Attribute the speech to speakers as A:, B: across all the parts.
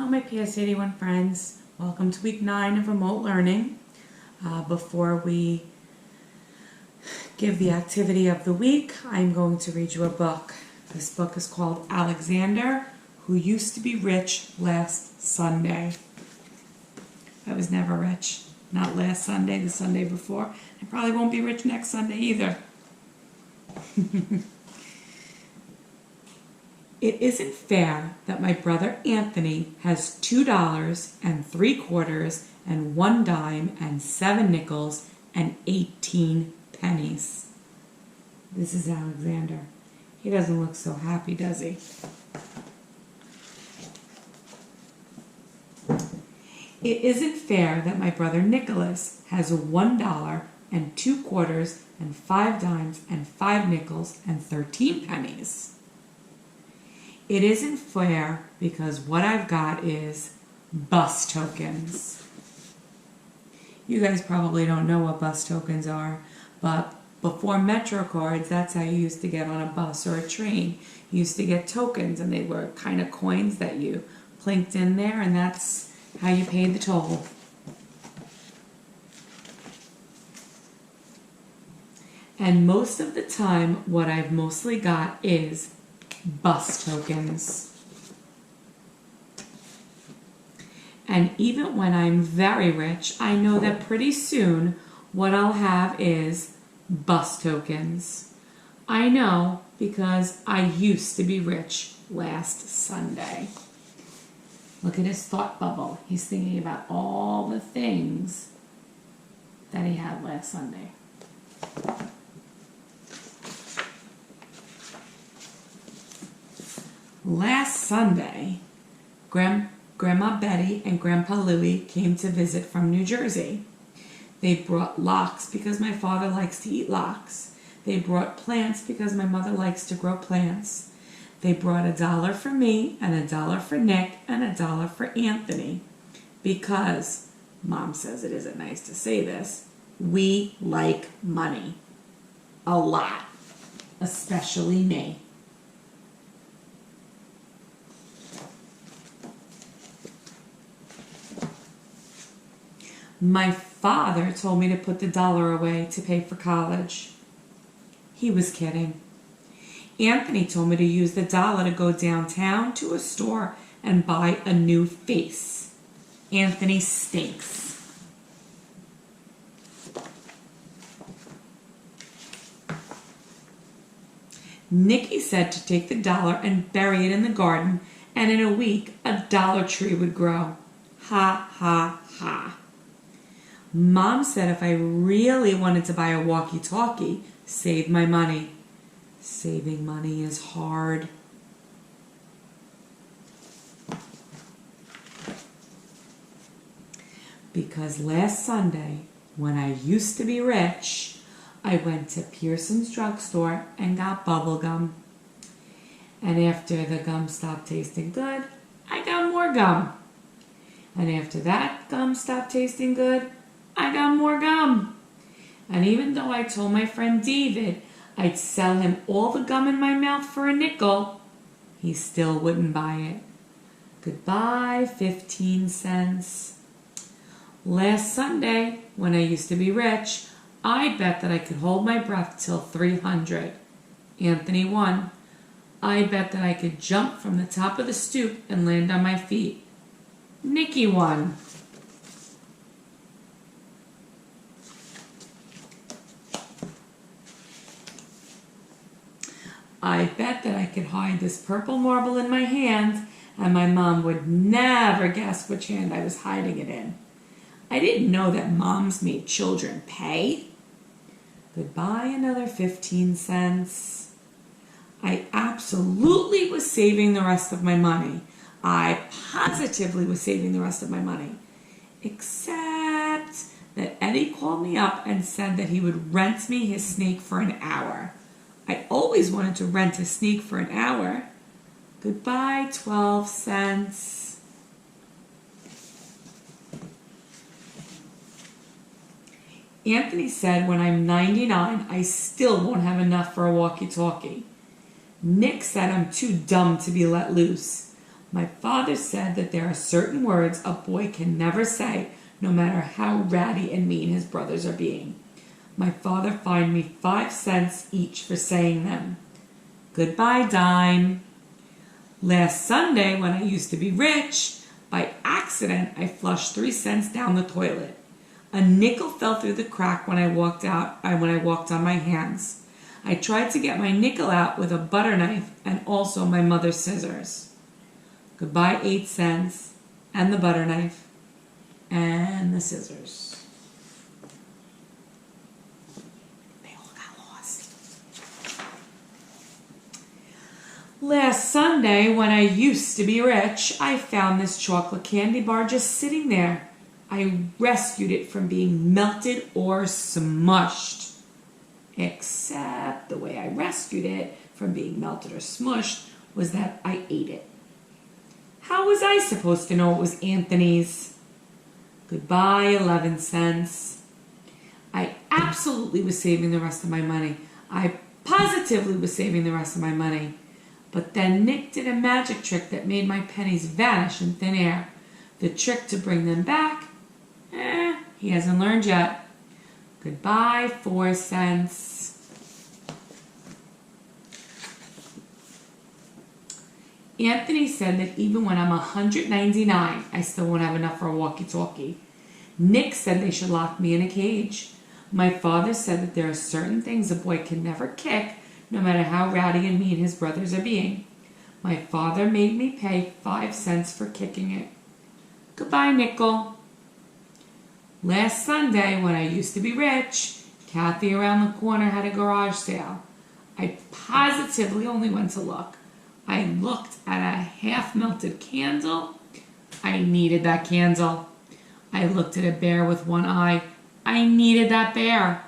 A: Hello my PS81 friends, welcome to week 9 of remote learning. Before we give the activity of the week, I'm going to read you a book. This book is called Alexander, Who Used to Be Rich Last Sunday. I was never rich, not last Sunday, the Sunday before. I probably won't be rich next Sunday either. It isn't fair that my brother Anthony has $2 and 3/4 and 1 dime and 7 nickels and 18 pennies. This is Alexander. He doesn't look so happy, does he? It isn't fair that my brother Nicholas has $1 and 2/4 and 5 dimes and 5 nickels and 13 pennies. It isn't fair because what I've got is bus tokens. You guys probably don't know what bus tokens are, but before Metro cards, that's how you used to get on a bus or a train. You used to get tokens, and they were kind of coins that you plinked in there, and that's how you paid the toll. And most of the time, what I've mostly got is bus tokens. And even when I'm very rich, I know that pretty soon what I'll have is bus tokens. I know because I used to be rich last Sunday. Look at his thought bubble. He's thinking about all the things that he had last Sunday. Last Sunday, Grandma Betty and Grandpa Louie came to visit from New Jersey. They brought lox because my father likes to eat lox. They brought plants because my mother likes to grow plants. They brought $1 for me and $1 for Nick and $1 for Anthony because, Mom says it isn't nice to say this, we like money. A lot. Especially me. My father told me to put the $1 away to pay for college. He was kidding. Anthony told me to use the $1 to go downtown to a store and buy a new face. Anthony stinks. Nikki said to take the $1 and bury it in the garden, and in a week a Dollar Tree would grow. Ha, ha, ha. Mom said if I really wanted to buy a walkie-talkie, save my money. Saving money is hard. Because last Sunday, when I used to be rich, I went to Pearson's drugstore and got bubble gum. And after the gum stopped tasting good, I got more gum. And after that gum stopped tasting good, I got more gum. And even though I told my friend David I'd sell him all the gum in my mouth for a nickel, he still wouldn't buy it. Goodbye, 15 cents. Last Sunday, when I used to be rich, I bet that I could hold my breath till 300. Anthony won. I bet that I could jump from the top of the stoop and land on my feet. Nikki won. I bet that I could hide this purple marble in my hand and my mom would never guess which hand I was hiding it in. I didn't know that moms made children pay. Goodbye, another 15 cents. I absolutely was saving the rest of my money. I positively was saving the rest of my money. Except that Eddie called me up and said that he would rent me his snake for an hour. I always wanted to rent a snake for an hour. Goodbye, 12 cents. Anthony said when I'm 99, I still won't have enough for a walkie-talkie. Nick said I'm too dumb to be let loose. My father said that there are certain words a boy can never say, no matter how ratty and mean his brothers are being. My father fined me 5 cents each for saying them. Goodbye, dime. Last Sunday, when I used to be rich, by accident I flushed 3 cents down the toilet. A nickel fell through the crack when I walked on my hands. I tried to get my nickel out with a butter knife and also my mother's scissors. Goodbye 8 cents, and the butter knife, and the scissors. They all got lost. Last Sunday, when I used to be rich, I found this chocolate candy bar just sitting there. I rescued it from being melted or smushed. Except the way I rescued it from being melted or smushed was that I ate it. How was I supposed to know it was Anthony's? Goodbye, 11 cents. I absolutely was saving the rest of my money. I positively was saving the rest of my money. But then Nick did a magic trick that made my pennies vanish in thin air. The trick to bring them back, he hasn't learned yet. Goodbye, 4 cents. Anthony said that even when I'm 199, I still won't have enough for a walkie-talkie. Nick said they should lock me in a cage. My father said that there are certain things a boy can never kick, no matter how rowdy and mean his brothers are being. My father made me pay 5 cents for kicking it. Goodbye, nickel. Last Sunday, when I used to be rich, Kathy around the corner had a garage sale. I positively only went to look. I looked at a half-melted candle. I needed that candle. I looked at a bear with one eye. I needed that bear.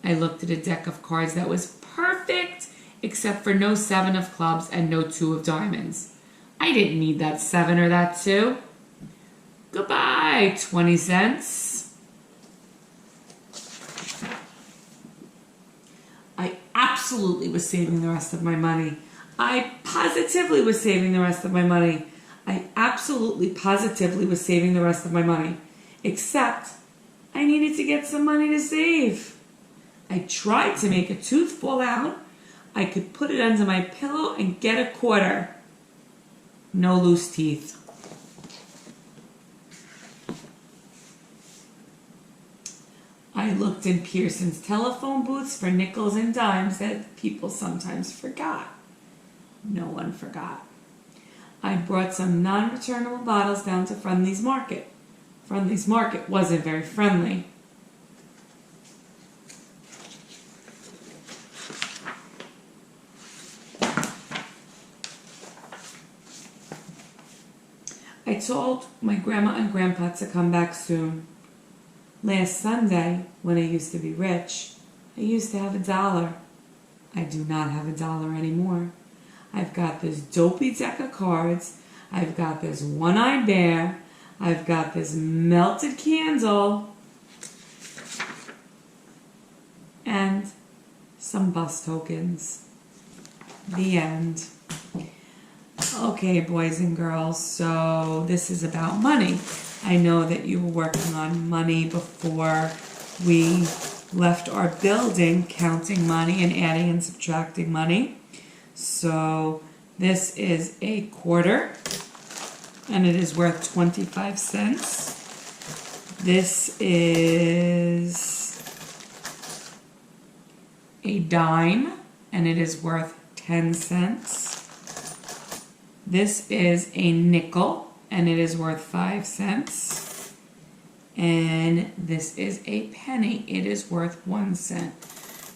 A: I looked at a deck of cards that was perfect, except for no 7 of clubs and no 2 of diamonds. I didn't need that 7 or that 2. Goodbye, 20 cents. I absolutely was saving the rest of my money. I positively was saving the rest of my money. I absolutely positively was saving the rest of my money. Except I needed to get some money to save. I tried to make a tooth fall out. I could put it under my pillow and get a quarter. No loose teeth. I looked in Pearson's telephone booths for nickels and dimes that people sometimes forgot. No one forgot. I brought some non-returnable bottles down to Friendly's Market. Friendly's Market wasn't very friendly. I told my grandma and grandpa to come back soon. Last Sunday, when I used to be rich, I used to have $1. I do not have $1 anymore. I've got this dopey deck of cards. I've got this one-eyed bear. I've got this melted candle. And some bus tokens. The end. Okay, boys and girls, so this is about money. I know that you were working on money before we left our building, counting money and adding and subtracting money. So this is a quarter, and it is worth 25 cents. This is a dime, and it is worth 10 cents. This is a nickel, and it is worth 5 cents. And this is a penny. It is worth 1 cent.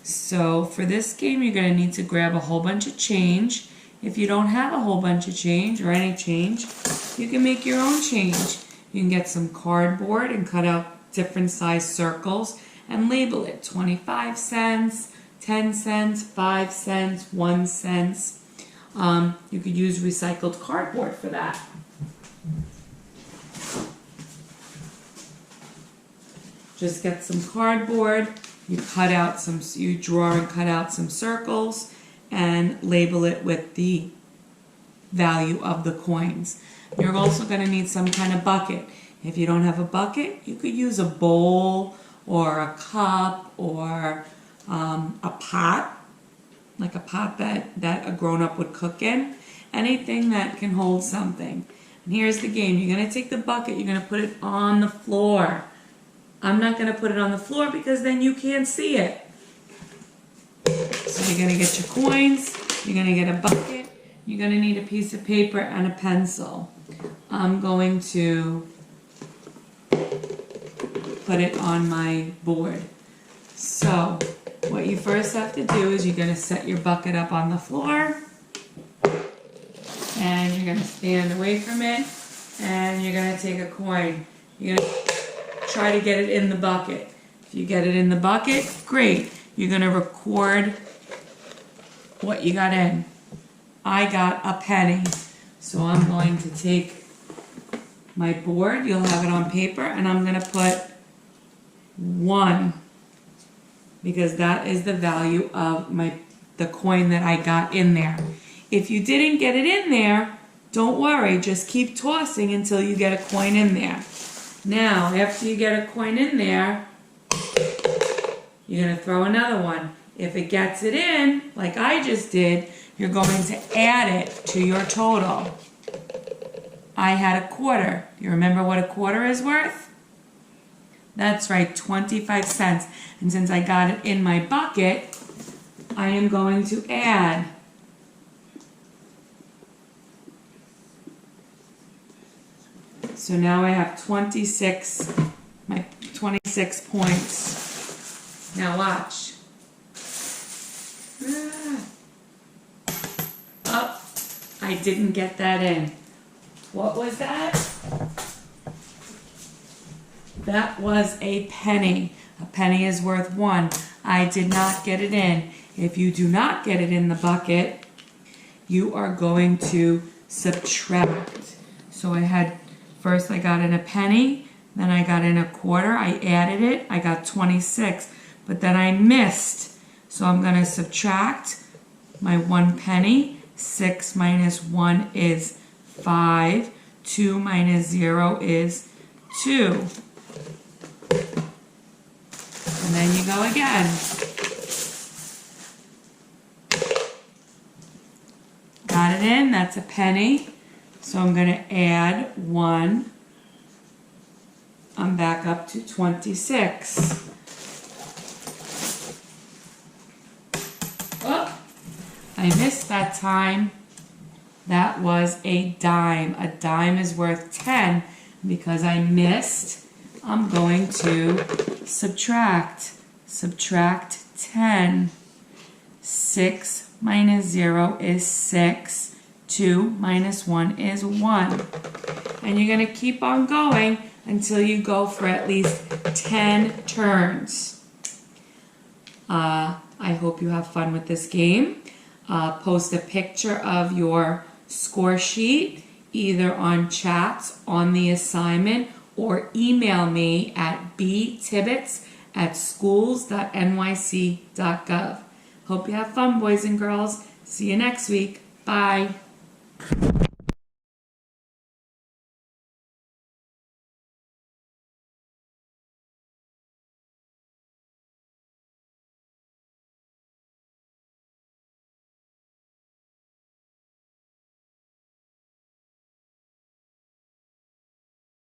A: So for this game, you're going to need to grab a whole bunch of change. If you don't have a whole bunch of change or any change, you can make your own change. You can get some cardboard and cut out different size circles and label it 25 cents, 10 cents, 5 cents, 1 cent. You could use recycled cardboard for that. Just get some cardboard, you draw and cut out some circles and label it with the value of the coins. You're also going to need some kind of bucket. If you don't have a bucket, you could use a bowl or a cup or a pot, like a pot that a grown-up would cook in. Anything that can hold something. And here's the game. You're going to take the bucket, you're going to put it on the floor. I'm not going to put it on the floor because then you can't see it. So you're going to get your coins, you're going to get a bucket, you're going to need a piece of paper and a pencil. I'm going to put it on my board. So what you first have to do is you're going to set your bucket up on the floor and you're going to stand away from it and you're going to take a coin. You're going to try to get it in the bucket. If you get it in the bucket, great. You're going to record what you got in. I got a penny. So I'm going to take my board, you'll have it on paper, and I'm going to put 1 because that is the value of the coin that I got in there. If you didn't get it in there, don't worry, just keep tossing until you get a coin in there. Now, after you get a coin in there, you're going to throw another one. If it gets it in, like I just did, you're going to add it to your total. I had a quarter. You remember what a quarter is worth? That's right, 25 cents. And since I got it in my bucket, I am going to add so now I have 26 points. Now watch. Oh, I didn't get that in. What was that? That was a penny. A penny is worth 1. I did not get it in. If you do not get it in the bucket, you are going to subtract. So first I got in a penny, then I got in a quarter, I added it, I got 26, but then I missed. So I'm going to subtract my 1 penny. 6 minus 1 is 5. 2 minus 0 is 2. And then you go again. Got it in, that's a penny. So I'm going to add 1. I'm back up to 26. Oh, I missed that time. That was a dime. A dime is worth 10. Because I missed, I'm going to subtract. Subtract 10. 6 minus 0 is 6. 2 minus 1 is 1. And you're going to keep on going until you go for at least 10 turns. I hope you have fun with this game. Post a picture of your score sheet either on chats, on the assignment, or email me at btibbets@schools.nyc.gov. Hope you have fun, boys and girls. See you next week. Bye.